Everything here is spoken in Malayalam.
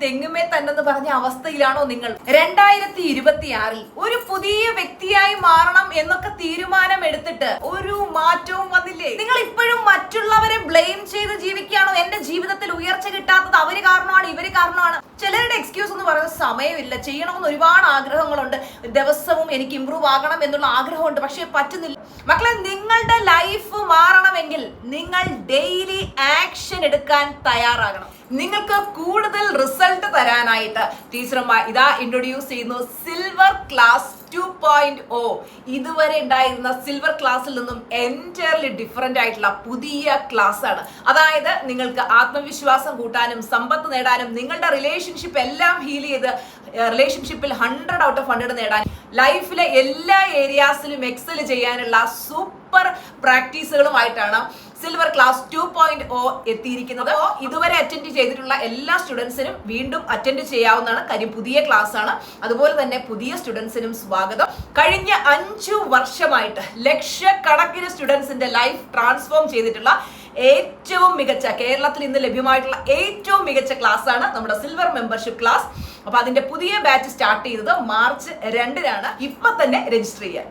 തെങ്ങുമേ തന്നെ പറഞ്ഞ അവസ്ഥയിലാണോ നിങ്ങൾ? 2026 ഒരു പുതിയ വ്യക്തിയായി മാറണം എന്നൊക്കെ തീരുമാനം എടുത്തിട്ട് ഒരു മാറ്റവും വന്നില്ലേ? നിങ്ങൾ ഇപ്പോഴും മറ്റുള്ളവരെ ബ്ലെയിം ചെയ്ത് ജീവിക്കുകയാണോ? എന്റെ ജീവിതത്തിൽ ഉയർച്ച കിട്ടാത്തത് അവര് കാരണമാണ്, ഇവര് കാരണമാണ്. ചിലരുടെ എക്സ്ക്യൂസ് എന്ന് പറയുന്നത് സമയമില്ല, ചെയ്യണമെന്ന് ഒരുപാട് ആഗ്രഹങ്ങളുണ്ട്, ദിവസവും എനിക്ക് ഇമ്പ്രൂവ് ആകണം എന്നുള്ള ആഗ്രഹമുണ്ട്, പക്ഷെ പറ്റുന്നില്ല. മക്കളെ, നിങ്ങളുടെ ലൈഫ് മാറണമെങ്കിൽ നിങ്ങൾ ഡെയിലി ആക്ഷൻ എടുക്കാൻ തയ്യാറാകണം. നിങ്ങൾക്ക് കൂടുതൽ റിസൾട്ട് തരാനായിട്ട് ടീച്ചർമാർ ഇതാ ഇൻട്രൊഡ്യൂസ് ചെയ്യുന്നു സിൽവർ ക്ലാസ് 2.0. ഇതുവരെ ഉണ്ടായിരുന്ന സിൽവർ ക്ലാസ്സിൽ നിന്നും എൻറ്റയർലി ഡിഫറെന്റ് ആയിട്ടുള്ള പുതിയ ക്ലാസ് ആണ്. അതായത് നിങ്ങൾക്ക് ആത്മവിശ്വാസം കൂട്ടാനും സമ്പത്ത് നേടാനും നിങ്ങളുടെ റിലേഷൻഷിപ്പ് എല്ലാം ഹീൽ ചെയ്ത് റിലേഷൻഷിപ്പിൽ 100 out of 100 നേടാൻ, ലൈഫിലെ എല്ലാ ഏരിയാസിലും എക്സൽ ചെയ്യാനുള്ള സൂപ്പർ പ്രാക്ടീസുകളുമായിട്ടാണ് സിൽവർ ക്ലാസ് 2.0 എത്തിയിരിക്കുന്നത്. ഇതുവരെ അറ്റൻഡ് ചെയ്തിട്ടുള്ള എല്ലാ സ്റ്റുഡൻസിനും വീണ്ടും അറ്റൻഡ് ചെയ്യാവുന്നതാണ്. കാര്യം പുതിയ ക്ലാസ് ആണ്. അതുപോലെ തന്നെ പുതിയ സ്റ്റുഡൻസിനും സ്വാഗതം. കഴിഞ്ഞ 5 വർഷമായിട്ട് ലക്ഷക്കണക്കിന് സ്റ്റുഡൻസിന്റെ ലൈഫ് ട്രാൻസ്ഫോം ചെയ്തിട്ടുള്ള ഏറ്റവും മികച്ച, കേരളത്തിൽ ഇന്ന് ലഭ്യമായിട്ടുള്ള ഏറ്റവും മികച്ച ക്ലാസ് ആണ് നമ്മുടെ സിൽവർ മെമ്പർഷിപ്പ് ക്ലാസ്. അപ്പൊ അതിന്റെ പുതിയ ബാച്ച് സ്റ്റാർട്ട് ചെയ്തത് മാർച്ച് 2-നാണ്. ഇപ്പൊ തന്നെ രജിസ്റ്റർ ചെയ്യാൻ.